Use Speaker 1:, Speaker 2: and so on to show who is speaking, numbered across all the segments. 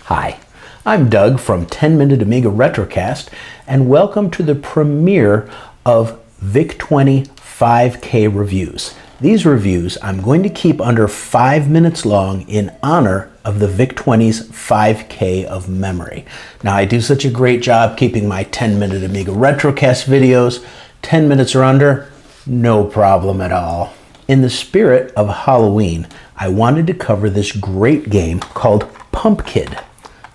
Speaker 1: Hi, I'm Doug from 10 Minute Amiga Retrocast, and welcome to the premiere of VIC-20 5K reviews. These reviews I'm going to keep under 5 minutes long in honor of the VIC-20's 5K of memory. Now, I do such a great job keeping my 10 Minute Amiga Retrocast videos 10 minutes or under, no problem at all. In the spirit of Halloween, I wanted to cover this great game called PumpKid.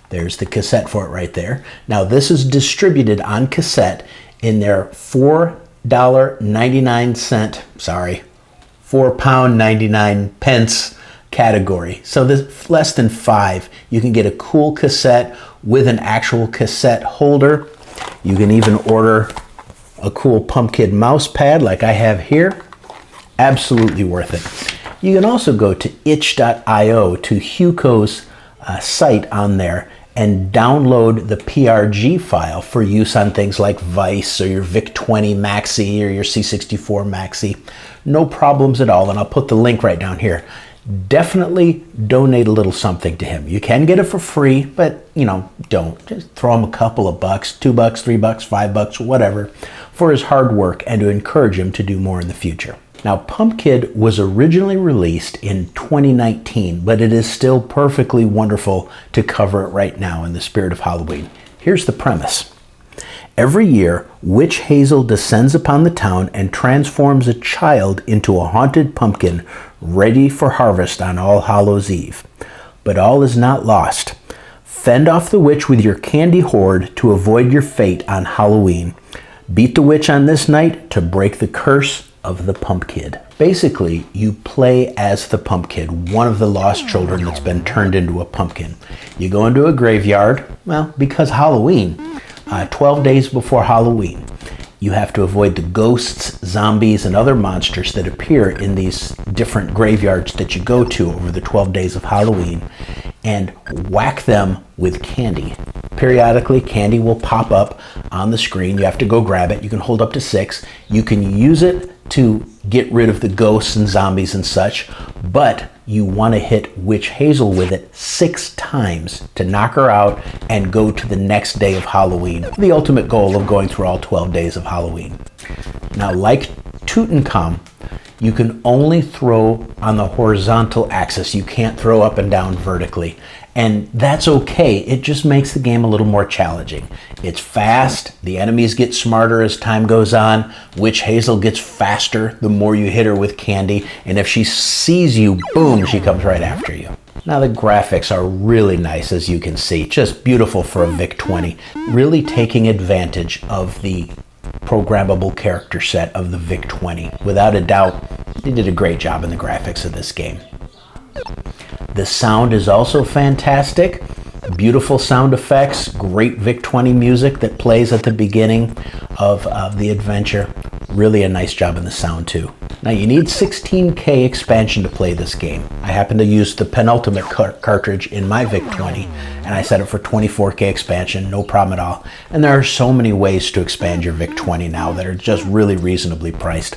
Speaker 1: There's the cassette for it right there. Now, this is distributed on cassette in their £4.99 category. So this less than $5. You can get a cool cassette with an actual cassette holder. You can even order a cool PumpKid mouse pad like I have here. Absolutely worth it. You can also go to itch.io, to Hewco's site on there, and download the PRG file for use on things like VIC or your VIC-20 Maxi or your C64 Maxi. No problems at all, and I'll put the link right down here. Definitely donate a little something to him. You can get it for free, but don't. Just throw him a couple of bucks, $2, $3, $5, whatever, for his hard work and to encourage him to do more in the future. Now, PumpKid was originally released in 2019, but it is still perfectly wonderful to cover it right now in the spirit of Halloween. Here's the premise. Every year, Witch Hazel descends upon the town and transforms a child into a haunted pumpkin ready for harvest on All Hallows Eve. But all is not lost. Fend off the witch with your candy hoard to avoid your fate on Halloween. Beat the witch on this night to break the curse of the PumpKid. Basically, you play as the PumpKid, one of the lost children that's been turned into a pumpkin. You go into a graveyard, well, because Halloween, 12 days before Halloween. You have to avoid the ghosts, zombies, and other monsters that appear in these different graveyards that you go to over the 12 days of Halloween, and whack them with candy. Periodically, candy will pop up on the screen. You have to go grab it. You can hold up to 6. You can use it to get rid of the ghosts and zombies and such, but you want to hit Witch Hazel with it 6 times to knock her out and go to the next day of Halloween. The ultimate goal of going through all 12 days of Halloween. Now, like Tutankhamun, you can only throw on the horizontal axis. You can't throw up and down vertically. And that's okay. It just makes the game a little more challenging. It's fast. The enemies get smarter as time goes on. Witch Hazel gets faster the more you hit her with candy. And if she sees you, boom, she comes right after you. Now, the graphics are really nice, as you can see. Just beautiful for a VIC-20. Really taking advantage of the programmable character set of the VIC-20. Without a doubt, they did a great job in the graphics of this game. The sound is also fantastic. Beautiful sound effects, great VIC-20 music that plays at the beginning of the adventure. Really a nice job in the sound too. Now, you need 16K expansion to play this game. I happen to use the penultimate cartridge in my VIC-20, and I set it for 24K expansion, no problem at all. And there are so many ways to expand your VIC-20 now that are just really reasonably priced.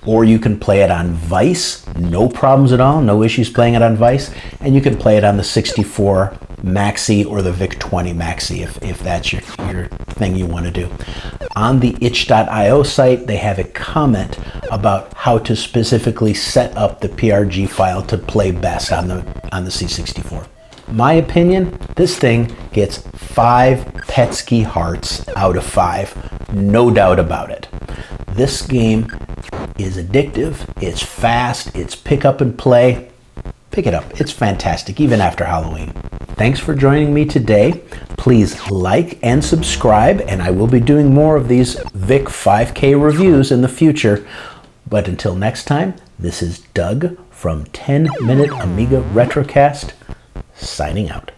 Speaker 1: Or you can play it on VIC, no problems at all, no issues playing it on VIC, and you can play it on the 64 Maxi or the VIC-20 Maxi if that's your thing you want to do. On the itch.io site, they have a comment about how to specifically set up the PRG file to play best on the C64. My opinion, this thing gets 5 Petsky hearts out of 5, no doubt about it. This game is addictive, it's fast, it's pick up and play. Pick it up, it's fantastic, even after Halloween. Thanks for joining me today. Please like and subscribe, and I will be doing more of these VIC 5K reviews in the future. But until next time, this is Doug from 10 Minute Amiga Retrocast, signing out.